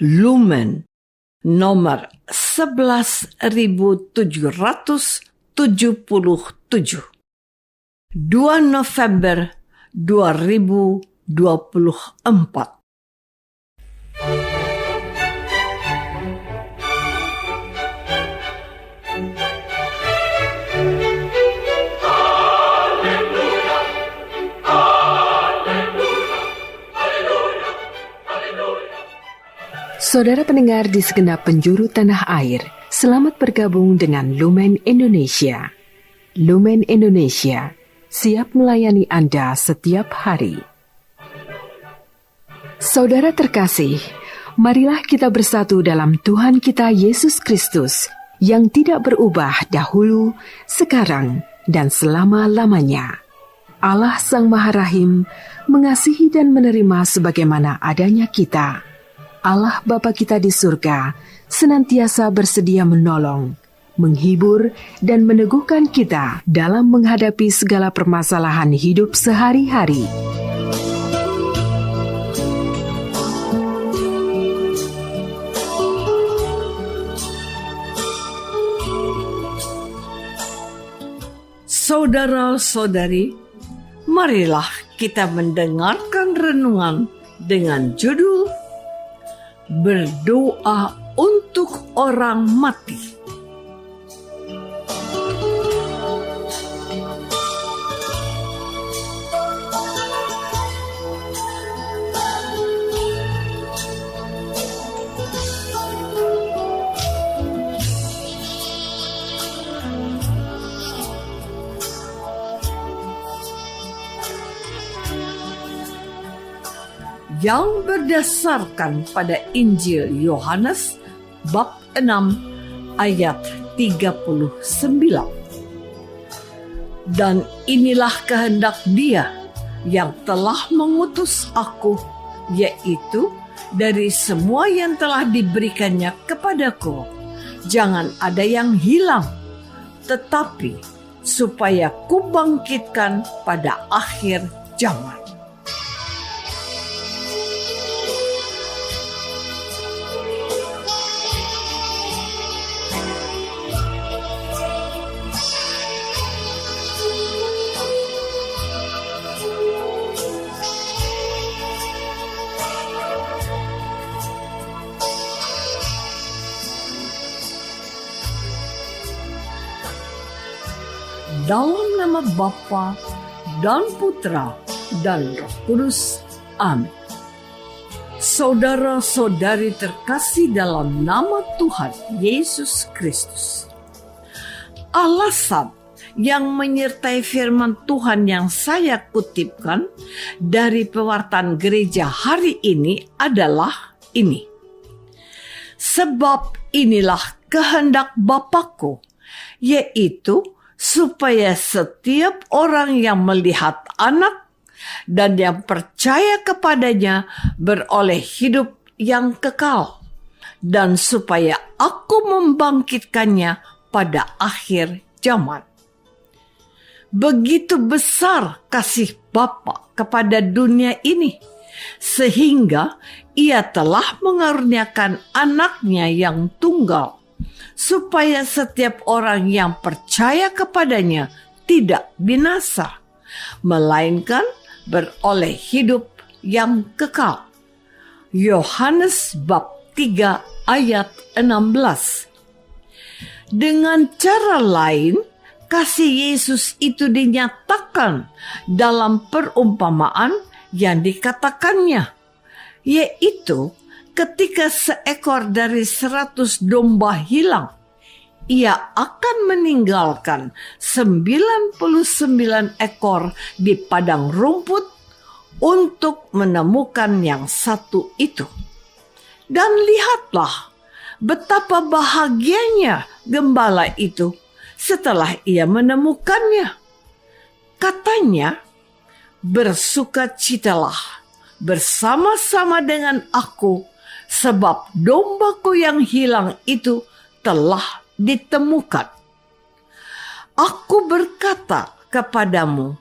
Lumen nomor 11.777, 2 November 2024. Saudara pendengar di segenap penjuru tanah air, selamat bergabung dengan Lumen Indonesia. Lumen Indonesia, siap melayani Anda setiap hari. Saudara terkasih, marilah kita bersatu dalam Tuhan kita Yesus Kristus yang tidak berubah dahulu, sekarang, dan selama-lamanya. Allah Sang Maha Rahim mengasihi dan menerima sebagaimana adanya kita. Allah Bapa kita di surga senantiasa bersedia menolong, menghibur, dan meneguhkan kita dalam menghadapi segala permasalahan hidup sehari-hari. Saudara-saudari, marilah kita mendengarkan renungan dengan judul Berdoa untuk Orang Mati. Yang berdasarkan pada Injil Yohanes bab 6 ayat 39. Dan inilah kehendak Dia yang telah mengutus aku, yaitu dari semua yang telah diberikannya kepadaku, jangan ada yang hilang, tetapi supaya kubangkitkan pada akhir zaman. Dalam nama Bapa dan Putra dan Roh Kudus. Amin. Saudara-saudari terkasih dalam nama Tuhan Yesus Kristus, alasan yang menyertai firman Tuhan yang saya kutipkan dari pewartaan gereja hari ini adalah ini. Sebab inilah kehendak Bapa-Ku, yaitu supaya setiap orang yang melihat Anak dan yang percaya kepadanya beroleh hidup yang kekal, dan supaya Aku membangkitkannya pada akhir zaman. Begitu besar kasih Bapa kepada dunia ini, sehingga Ia telah mengaruniakan Anaknya yang tunggal, supaya setiap orang yang percaya kepadanya tidak binasa, melainkan beroleh hidup yang kekal. Yohanes bab 3 ayat 16. Dengan cara lain, kasih Yesus itu dinyatakan dalam perumpamaan yang dikatakannya, yaitu ketika seekor dari 100 domba hilang, Ia akan meninggalkan 99 ekor di padang rumput untuk menemukan yang satu itu. Dan lihatlah betapa bahagianya gembala itu setelah ia menemukannya. Katanya, bersukacitalah bersama-sama dengan aku, sebab dombaku yang hilang itu telah ditemukan. Aku berkata kepadamu,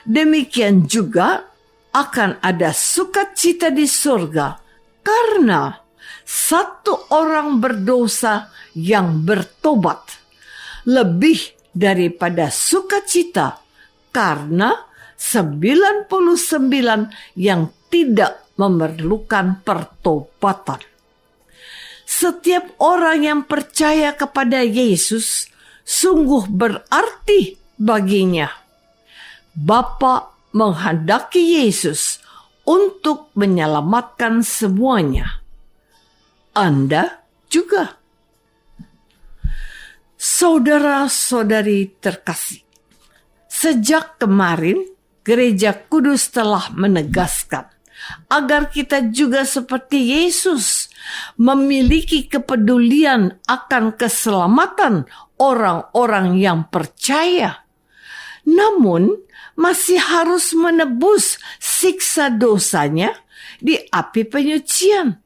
demikian juga akan ada sukacita di surga, karena satu orang berdosa yang bertobat lebih daripada sukacita karena 99 yang tidak memerlukan pertobatan. Setiap orang yang percaya kepada Yesus sungguh berarti baginya. Bapa menghendaki Yesus untuk menyelamatkan semuanya. Anda juga. Saudara-saudari terkasih, sejak kemarin Gereja Kudus telah menegaskan agar kita juga seperti Yesus memiliki kepedulian akan keselamatan orang-orang yang percaya. Namun masih harus menebus siksa dosanya di api penyucian.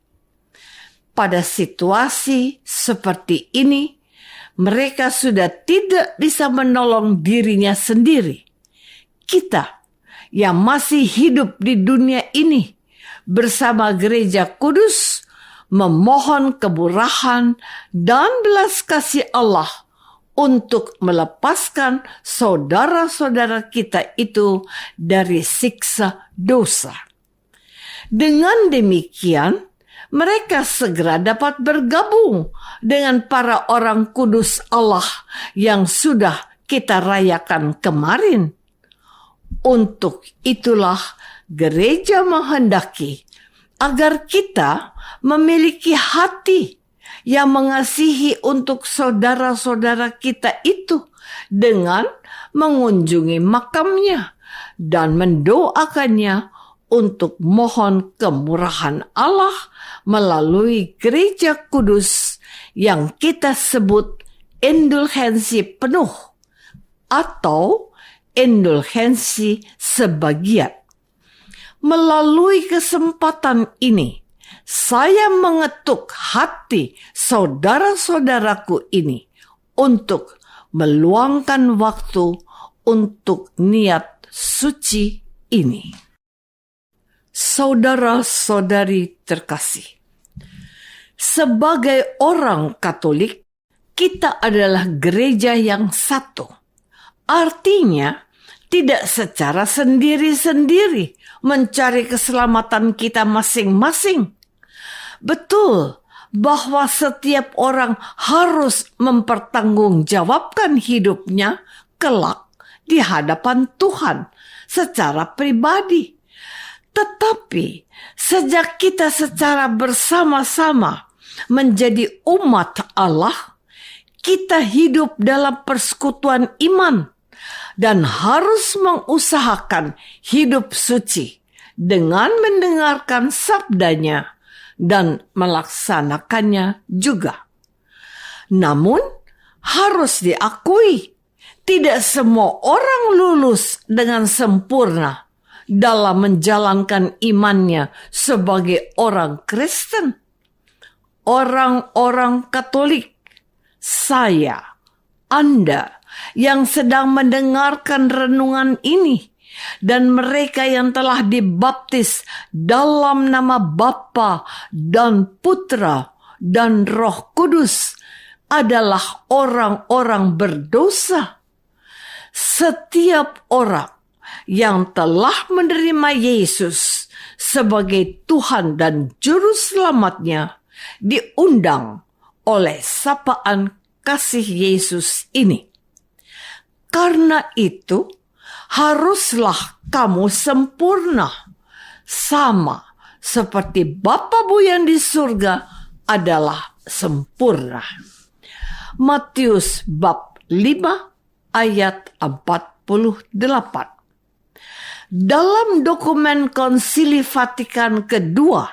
Pada situasi seperti ini, mereka sudah tidak bisa menolong dirinya sendiri. Kita yang masih hidup di dunia ini bersama Gereja Kudus memohon kemurahan dan belas kasih Allah untuk melepaskan saudara-saudara kita itu dari siksa dosa. Dengan demikian, mereka segera dapat bergabung dengan para orang kudus Allah yang sudah kita rayakan kemarin. Untuk itulah gereja menghendaki agar kita memiliki hati yang mengasihi untuk saudara-saudara kita itu dengan mengunjungi makamnya dan mendoakannya untuk mohon kemurahan Allah melalui gereja kudus yang kita sebut indulgensi penuh atau indulgensi sebagian. Melalui kesempatan ini, saya mengetuk hati saudara-saudaraku ini untuk meluangkan waktu untuk niat suci ini. Saudara-saudari terkasih, sebagai orang Katolik, kita adalah gereja yang satu. Artinya, tidak secara sendiri-sendiri mencari keselamatan kita masing-masing. Betul bahwa setiap orang harus mempertanggungjawabkan hidupnya kelak di hadapan Tuhan secara pribadi. Tetapi sejak kita secara bersama-sama menjadi umat Allah, kita hidup dalam persekutuan iman dan harus mengusahakan hidup suci dengan mendengarkan sabdanya dan melaksanakannya juga. Namun harus diakui, tidak semua orang lulus dengan sempurna dalam menjalankan imannya sebagai orang Kristen. Orang-orang Katolik, saya, Anda yang sedang mendengarkan renungan ini, dan mereka yang telah dibaptis dalam nama Bapa dan Putra dan Roh Kudus adalah orang-orang berdosa. Setiap orang yang telah menerima Yesus sebagai Tuhan dan Juru Selamatnya diundang oleh sapaan kasih Yesus ini. Karena itu, haruslah kamu sempurna, sama seperti Bapamu yang di surga adalah sempurna. Matius bab 5 ayat 48. Dalam dokumen Konsili Vatikan kedua,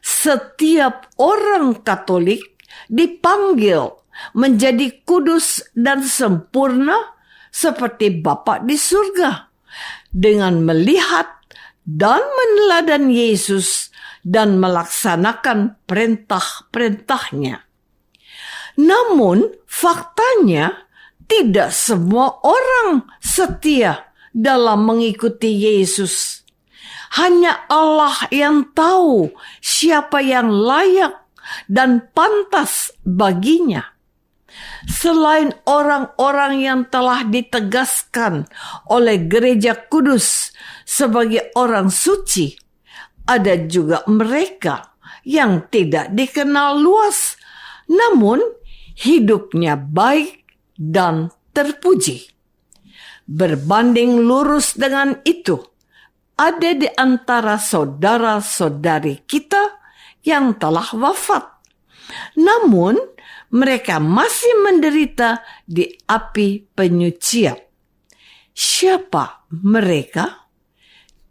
setiap orang Katolik dipanggil menjadi kudus dan sempurna seperti Bapa di surga, dengan melihat dan meneladan Yesus dan melaksanakan perintah-perintahnya. Namun faktanya tidak semua orang setia dalam mengikuti Yesus. Hanya Allah yang tahu siapa yang layak dan pantas baginya. Selain orang-orang yang telah ditegaskan oleh Gereja Kudus sebagai orang suci, ada juga mereka yang tidak dikenal luas, namun hidupnya baik dan terpuji. Berbanding lurus dengan itu, ada di antara saudara-saudari kita yang telah wafat, namun mereka masih menderita di api penyucian. Siapa mereka?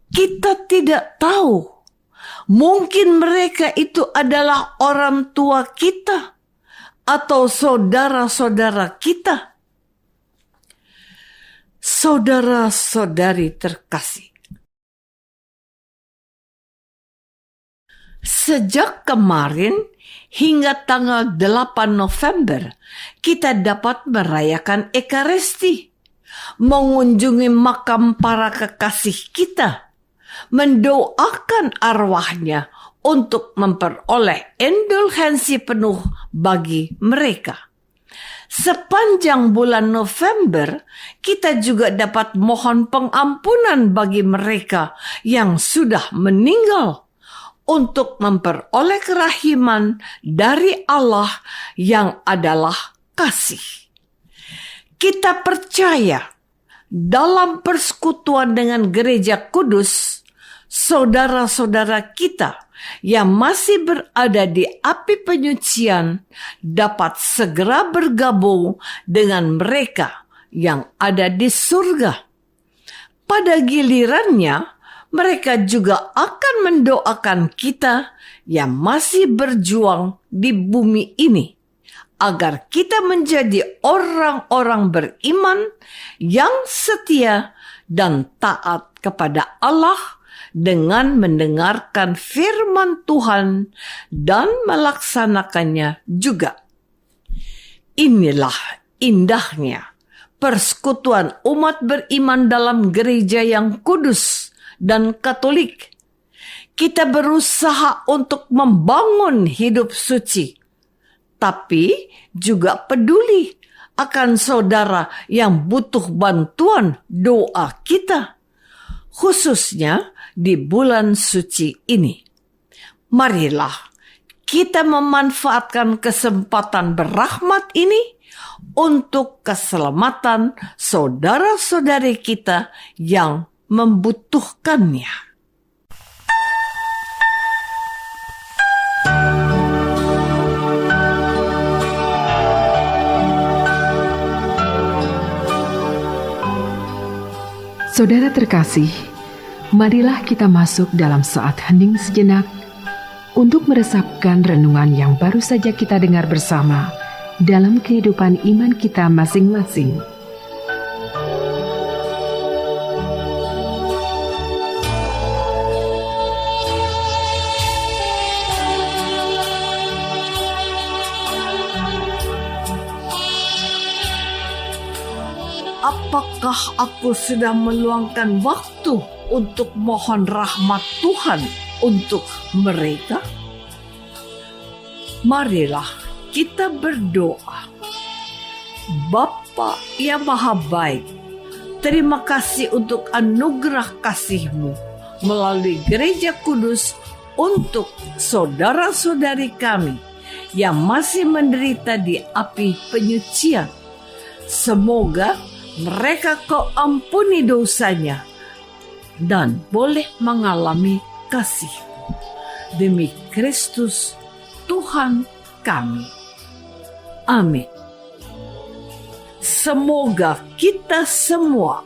Kita tidak tahu. Mungkin mereka itu adalah orang tua kita atau saudara-saudara kita. Saudara-saudari terkasih, sejak kemarin hingga tanggal 8 November, kita dapat merayakan Ekaristi, mengunjungi makam para kekasih kita, mendoakan arwahnya untuk memperoleh indulgensi penuh bagi mereka. Sepanjang bulan November, kita juga dapat mohon pengampunan bagi mereka yang sudah meninggal untuk memperoleh kerahiman dari Allah yang adalah kasih. Kita percaya dalam persekutuan dengan Gereja Kudus, saudara-saudara kita yang masih berada di api penyucian dapat segera bergabung dengan mereka yang ada di surga. Pada gilirannya, mereka juga akan mendoakan kita yang masih berjuang di bumi ini, agar kita menjadi orang-orang beriman yang setia dan taat kepada Allah dengan mendengarkan firman Tuhan dan melaksanakannya juga. Inilah indahnya persekutuan umat beriman dalam gereja yang kudus dan Katolik. Kita berusaha untuk membangun hidup suci, tapi juga peduli akan saudara yang butuh bantuan doa kita, khususnya di bulan suci ini. Marilah kita memanfaatkan kesempatan berrahmat ini untuk keselamatan saudara-saudari kita yang membutuhkannya. Saudara terkasih, marilah kita masuk dalam saat hening sejenak untuk meresapkan renungan yang baru saja kita dengar bersama dalam kehidupan iman kita masing-masing. Apakah aku sudah meluangkan waktu untuk mohon rahmat Tuhan untuk mereka? Marilah kita berdoa. Bapa yang Maha Baik, terima kasih untuk anugerah kasih-Mu melalui Gereja Kudus untuk saudara-saudari kami yang masih menderita di api penyucian. Semoga mereka Kau ampuni dosanya dan boleh mengalami kasih. Demi Kristus Tuhan kami. Amin. Semoga kita semua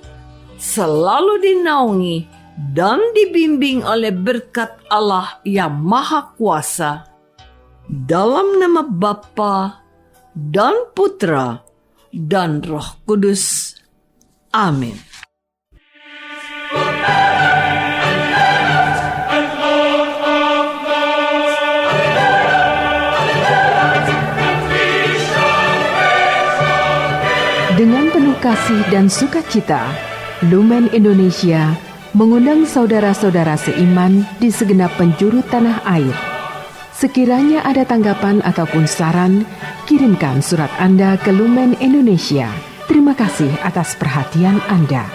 selalu dinaungi dan dibimbing oleh berkat Allah yang Maha Kuasa, dalam nama Bapa dan Putra dan Roh Kudus. Amin. Dengan penuh kasih dan sukacita, Lumen Indonesia mengundang saudara-saudara seiman di segenap penjuru tanah air. Sekiranya ada tanggapan ataupun saran, kirimkan surat Anda ke Lumen Indonesia. Terima kasih atas perhatian Anda.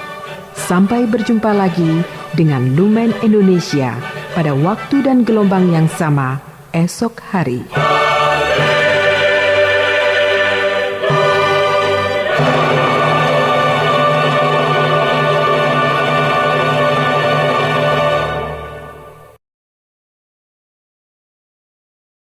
Sampai berjumpa lagi dengan Lumen Indonesia pada waktu dan gelombang yang sama esok hari.